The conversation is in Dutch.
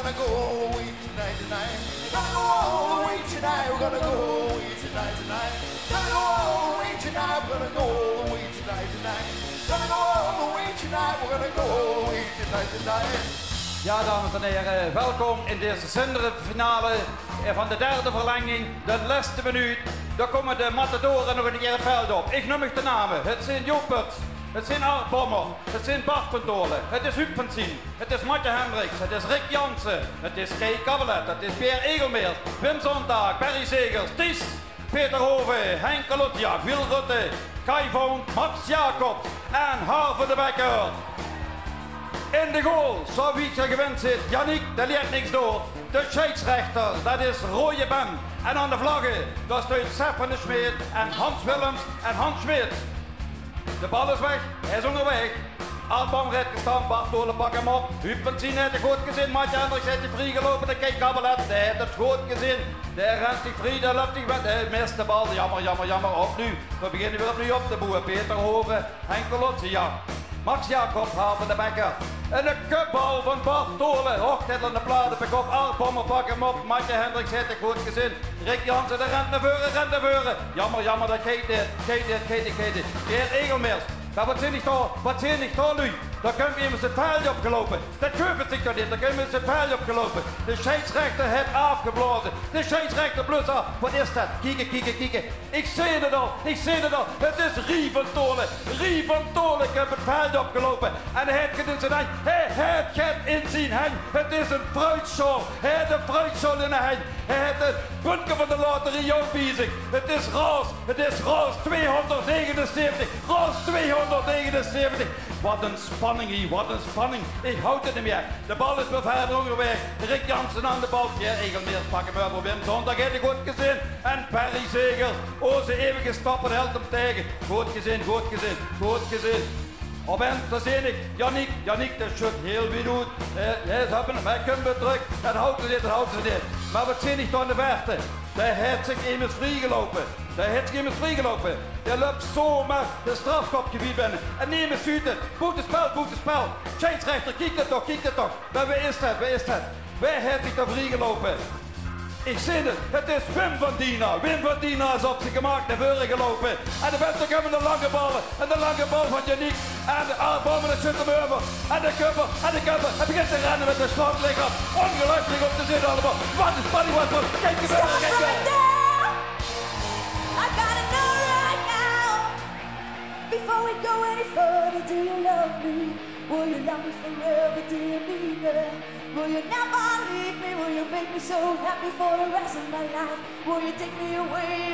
gonna go all the way tonight. We're gonna go all the way tonight. We're gonna go all the way tonight. Gonna go all the way tonight. We're gonna go all the way tonight. Gonna go all the way tonight. We're gonna go all the way tonight. Ja, dames en heren, welkom in deze zindere finale van de derde verlenging, de laatste minuut. Daar komen de matadoren nog een keer het veld op. Ik noem de namen. Het zijn Joop Puts, het zijn Art Bommer, het zijn Bart van Tolen, het is Huub van Zien, het is Matje Hendricks, het is Rick Jansen, het is Kay Kabelet, het is Pierre Egelmeers, Wim Zondag, Barry Zegers, Ties, Peter Hove, Henk Kalotjak, Wiel Rutte, Kai Voont, Max Jacobs en Harve de Becker. In de goal, zo wie er gewend zit, Yannick, dat leert niks door. De scheidsrechter, dat is Rooie Ben. En aan de vlaggen, daar staat Sepp van de Schmeed en Hans Willems en Hans Schmeed. De bal is weg, hij is onderweg. Albam rijdt gestaan, Bart Tolen pak hem op. Huub van Zien heeft het goed gezien, Matje Hendricks heeft hij vrij gelopen. De Kay Kabelet, hij heeft het goed gezien. Daar rent zich vrij, daar loopt hij weg. Hij mist de bal, jammer, opnieuw. We beginnen weer opnieuw op te boeren. Peter Hoven, Henk Kalotjak. Max Jacob, Harve de Becker. En een cupbal van Bart Tolen. Hoogtijd aan de platen, pak op. Art Bommer, pak hem op. Matje Hendricks heeft het goed gezien. Rick Jansen, de rent naar voren. Jammer, dat geeft dit. Pierre Egelmeers. Maar wat zijn niet daar nu? Daar komt iemand zijn vuil opgelopen. Dat gebeurt zich toch niet, daar komt zijn vuil opgelopen. De scheidsrechter heeft afgeblazen. De scheidsrechter blust af. Wat is dat? Kieken. Ik zie het al. Het is Rie van Tolen. Ik heb het vuil opgelopen. En hij heeft het in zijn hand. Hij heeft het in zijn hand. Het is een fruitschool. Hij heeft een fruitschool in de hand. Hij heeft het puntje van de loterie ook bezig. Het is roos 279. Roos 279. Wat een spanning hier, wat een spanning. Ik houd het niet meer. De bal is weer verder onderweg. Rick Jansen aan de bal. Ja, Egelmeers pak hem op. Wim Zondag heeft het goed gezien. En Barry Zegers. Zijn eeuwige stappen helpt hem tegen. Goed gezien. Op hem, dat zie ik. Yannick, dat shoot heel weer goed. Ze hebben hem, hij komt weer terug. Dat houdt ze dit. Maar wat zie ik toch in de verte? Daar heeft zich iemand vrijgelopen. Hij loopt zomaar de strafschopgebied binnen. En niemand stuurt het. Boetespel. Scheidsrechter, kijk dat toch. Maar wie is dat? Waar heeft zich daar vrijgelopen? Ik zie het is Wim van Dina. Wim van Dina is op zijn gemaakt naar voren gelopen. En de mensen komen de lange ballen. En de lange bal van Yannick. En de Arbom en de over. En de Kupper. Hij begint te rennen met de slotligger. Ongelukkig op te zitten allemaal. Wat een spanning, wat. Kijk eens even. I gotta know right now. Before we go any further, do you love me? Will you love me forever? Do you need me? Will you never leave me? Will you make me so happy for the rest of my life? Will you take me away